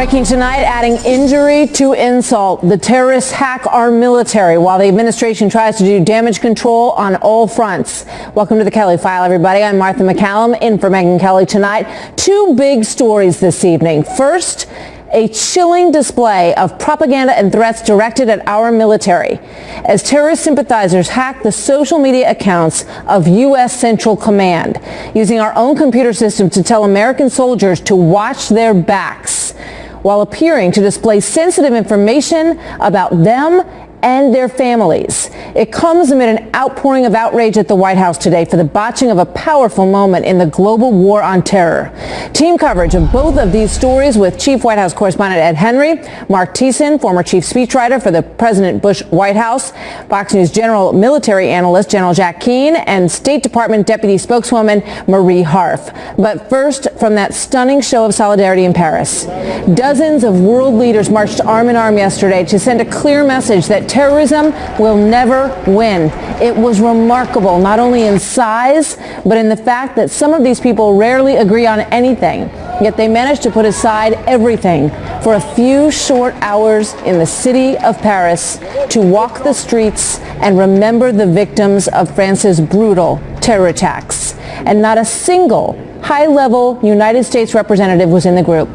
Breaking tonight, adding injury to insult. The terrorists hack our military while the administration tries to do damage control on all fronts. Welcome to the Kelly File, everybody. I'm Martha McCallum, in for Megyn Kelly tonight. Two big stories this evening. First, a chilling display of propaganda and threats directed at our military as terrorist sympathizers hack the social media accounts of U.S. Central Command, using our own computer system to tell American soldiers to watch their backs while appearing to display sensitive information about them and their families. It comes amid an outpouring of outrage at the White House today for the botching of a powerful moment in the global war on terror. Team coverage of both of these stories with Chief White House Correspondent Ed Henry, Mark Thiessen, former chief speechwriter for the President Bush White House, Fox News General Military Analyst General Jack Keane, and State Department Deputy Spokeswoman Marie Harf. But first, from that stunning show of solidarity in Paris. Dozens of world leaders marched arm in arm yesterday to send a clear message that terrorism will never win. It was remarkable, not only in size, but in the fact that some of these people rarely agree on anything, yet they managed to put aside everything for a few short hours in the city of Paris to walk the streets and remember the victims of France's brutal terror attacks. And not a single high-level United States representative was in the group.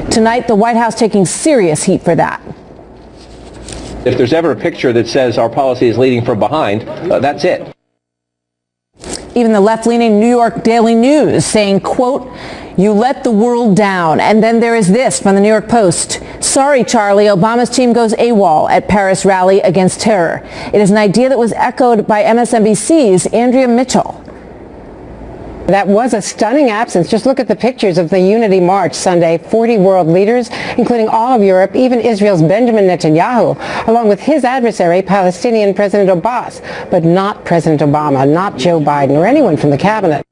Tonight, the White House taking serious heat for that. If there's ever a picture that says our policy is leading from behind, that's it. Even the left-leaning New York Daily News saying, quote, "You let the world down." And then there is this from the New York Post. "Sorry, Charlie, Obama's team goes AWOL at Paris rally against terror." It is an idea that was echoed by MSNBC's Andrea Mitchell. That was a stunning absence. Just look at the pictures of the Unity March Sunday. 40 world leaders, including all of Europe, even Israel's Benjamin Netanyahu, along with his adversary, Palestinian President Abbas, but not President Obama, not Joe Biden, or anyone from the cabinet.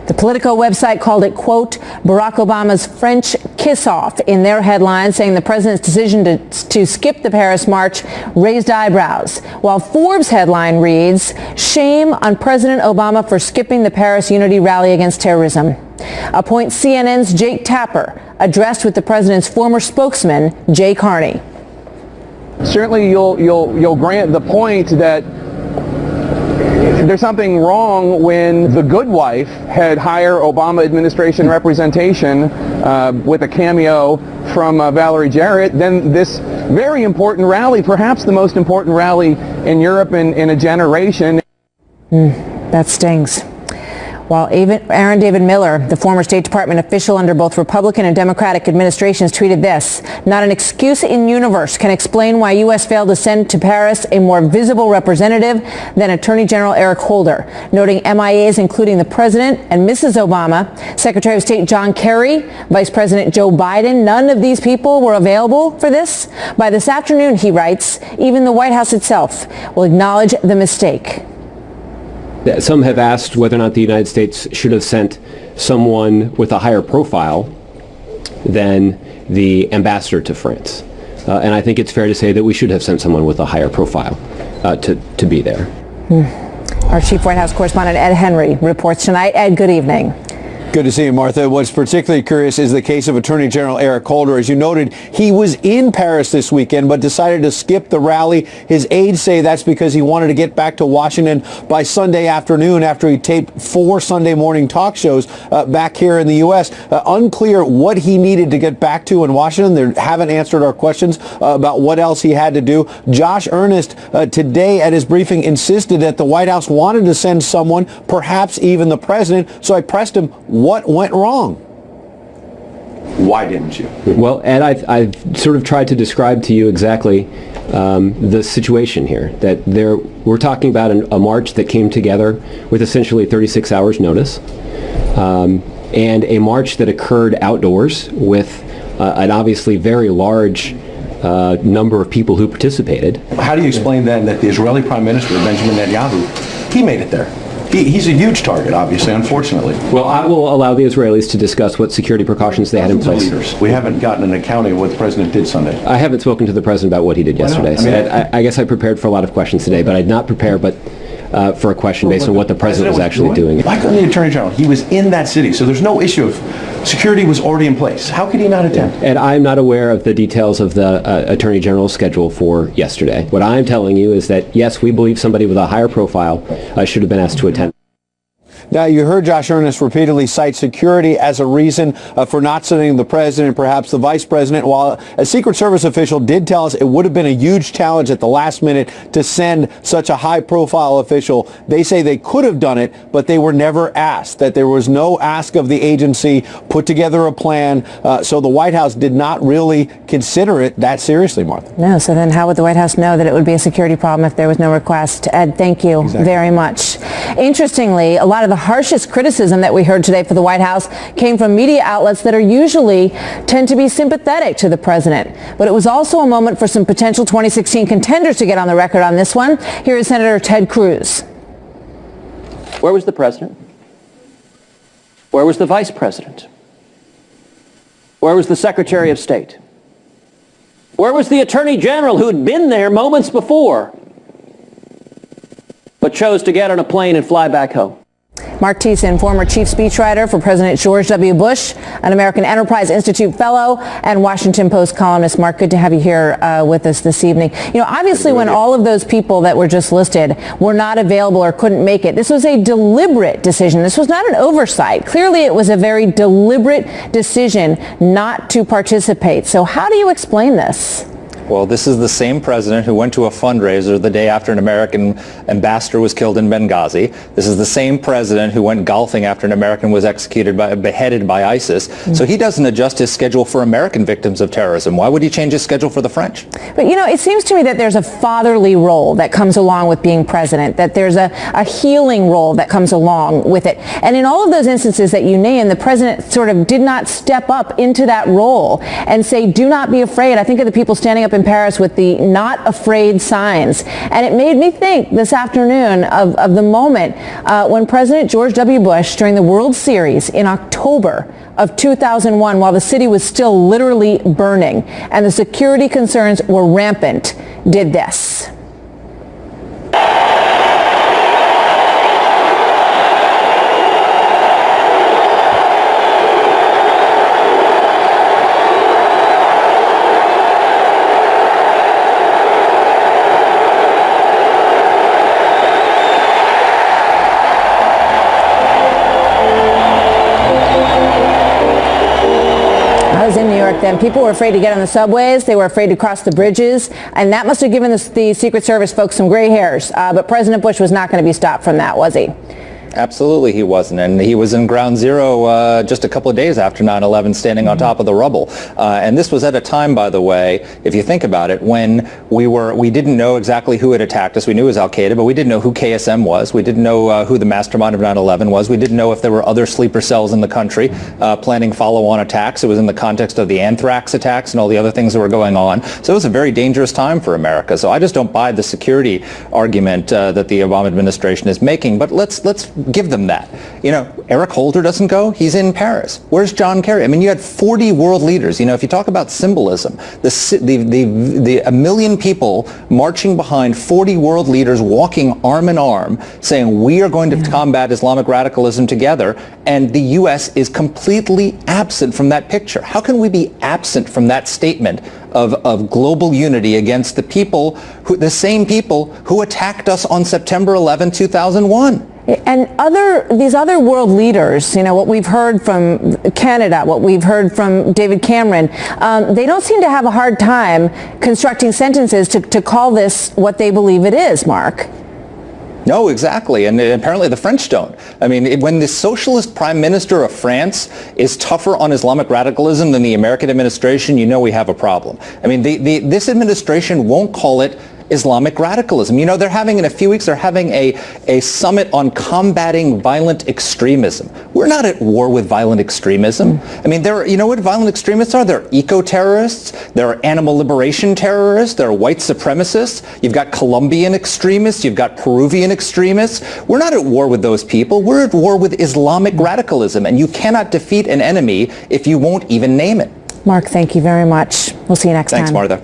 The Politico website called it, quote, Barack Obama's French kiss-off in their headline, saying the president's decision to skip the Paris march raised eyebrows, while Forbes' headline reads, "Shame on President Obama for skipping the Paris Unity rally against terrorism." A point CNN's Jake Tapper addressed with the president's former spokesman, Jay Carney. Certainly you'll grant the point that there's something wrong when the good wife had higher Obama administration representation with a cameo from Valerie Jarrett, then this very important rally, perhaps the most important rally in Europe in a generation. That stings. While Aaron David Miller, the former State Department official under both Republican and Democratic administrations, tweeted this: "Not an excuse in universe can explain why U.S. failed to send to Paris a more visible representative than Attorney General Eric Holder," noting MIAs including the President and Mrs. Obama, Secretary of State John Kerry, Vice President Joe Biden. None of these people were available for this. By this afternoon, he writes, even the White House itself will acknowledge the mistake. Some have asked whether or not the United States should have sent someone with a higher profile than the ambassador to France. And I think it's fair to say that we should have sent someone with a higher profile to be there. Our Chief White House Correspondent Ed Henry reports tonight. Ed, good evening. Good to see you, Martha. What's particularly curious is the case of Attorney General Eric Holder. As you noted, he was in Paris this weekend, but decided to skip the rally. His aides say that's because he wanted to get back to Washington by Sunday afternoon after he taped 4 Sunday morning talk shows back here in the U.S. Unclear what he needed to get back to in Washington. They haven't answered our questions about what else he had to do. Josh Earnest today at his briefing insisted that the White House wanted to send someone, perhaps even the president. So I pressed him, what went wrong? Why didn't you? Well, Ed, I've sort of tried to describe to you exactly the situation here. That we're talking about a march that came together with essentially 36 hours notice, and a march that occurred outdoors with an obviously very large number of people who participated. How do you explain then that the Israeli Prime Minister, Benjamin Netanyahu, he made it there? He's a huge target, obviously, unfortunately. Well, I will allow the Israelis to discuss what security precautions they had in place. We haven't gotten an accounting of what the president did Sunday. I haven't spoken to the president about what he did yesterday. So I guess I prepared for a lot of questions today, but I did not prepare. But for a question based on what the president was actually doing. Why couldn't the Attorney General? He was in that city, so there's no issue of security was already in place. How could he not attend? And I'm not aware of the details of the Attorney General's schedule for yesterday. What I'm telling you is that, yes, we believe somebody with a higher profile should have been asked to attend. Now, you heard Josh Earnest repeatedly cite security as a reason for not sending the president, perhaps the vice president, while a Secret Service official did tell us it would have been a huge challenge at the last minute to send such a high-profile official. They say they could have done it, but they were never asked, that there was no ask of the agency, put together a plan, so the White House did not really consider it that seriously, Martha. No, so then how would the White House know that it would be a security problem if there was no request? Ed, thank you very much. Interestingly, a lot of the harshest criticism that we heard today for the White House came from media outlets that are usually tend to be sympathetic to the president. But it was also a moment for some potential 2016 contenders to get on the record on this one. Here is Senator Ted Cruz. Where was the president? Where was the vice president? Where was the Secretary of State? Where was the Attorney General who had been there moments before, but chose to get on a plane and fly back home? Mark Thiessen, former chief speechwriter for President George W. Bush, an American Enterprise Institute fellow, and Washington Post columnist. Mark, good to have you here with us this evening. You know, obviously when all of those people that were just listed were not available or couldn't make it, this was a deliberate decision. This was not an oversight. Clearly it was a very deliberate decision not to participate. So how do you explain this? Well, this is the same president who went to a fundraiser the day after an American ambassador was killed in Benghazi. This is the same president who went golfing after an American was beheaded by ISIS. So he doesn't adjust his schedule for American victims of terrorism. Why would he change his schedule for the French? But, you know, it seems to me that there's a fatherly role that comes along with being president, that there's a healing role that comes along with it. And in all of those instances that you name, the president sort of did not step up into that role and say, do not be afraid. I think of the people standing up in Paris with the not afraid signs. And it made me think this afternoon of the moment when President George W. Bush, during the World Series in October of 2001, while the city was still literally burning and the security concerns were rampant, did this. Then people were afraid to get on the subways. They were afraid to cross the bridges. And that must have given the Secret Service folks some gray hairs. But President Bush was not going to be stopped from that, was he? Absolutely he wasn't, and he was in ground zero just a couple of days after 9/11, standing on top of the rubble. And this was at a time, by the way, if you think about it, when we didn't know exactly who had attacked us. We knew it was Al-Qaeda, but we didn't know who KSM was. We didn't know who the mastermind of 9/11 was. We didn't know if there were other sleeper cells in the country planning follow-on attacks. It was in the context of the anthrax attacks and all the other things that were going on. So it was a very dangerous time for America. So I just don't buy the security argument that the Obama administration is making. But let's give them that. You know, Eric Holder doesn't go. He's in Paris. Where's John Kerry? I mean, you had 40 world leaders. You know, if you talk about symbolism, a million people marching behind 40 world leaders walking arm in arm saying we are going to combat Islamic radicalism together, and the U.S. is completely absent from that picture. How can we be absent from that statement of global unity against the people, the same people who attacked us on September 11, 2001? And these other world leaders, you know, what we've heard from Canada, what we've heard from David Cameron, they don't seem to have a hard time constructing sentences to call this what they believe it is, Mark. No, exactly. And apparently the French don't. I mean, when the socialist prime minister of France is tougher on Islamic radicalism than the American administration, you know we have a problem. I mean, this administration won't call it Islamic radicalism. You know, they're having, in a few weeks, they're having a summit on combating violent extremism. We're not at war with violent extremism. I mean, you know what violent extremists are? They're eco-terrorists, they're animal liberation terrorists, they're white supremacists. You've got Colombian extremists, you've got Peruvian extremists. We're not at war with those people. We're at war with Islamic radicalism, and you cannot defeat an enemy if you won't even name it. Mark, thank you very much. We'll see you next time. Thanks, Martha.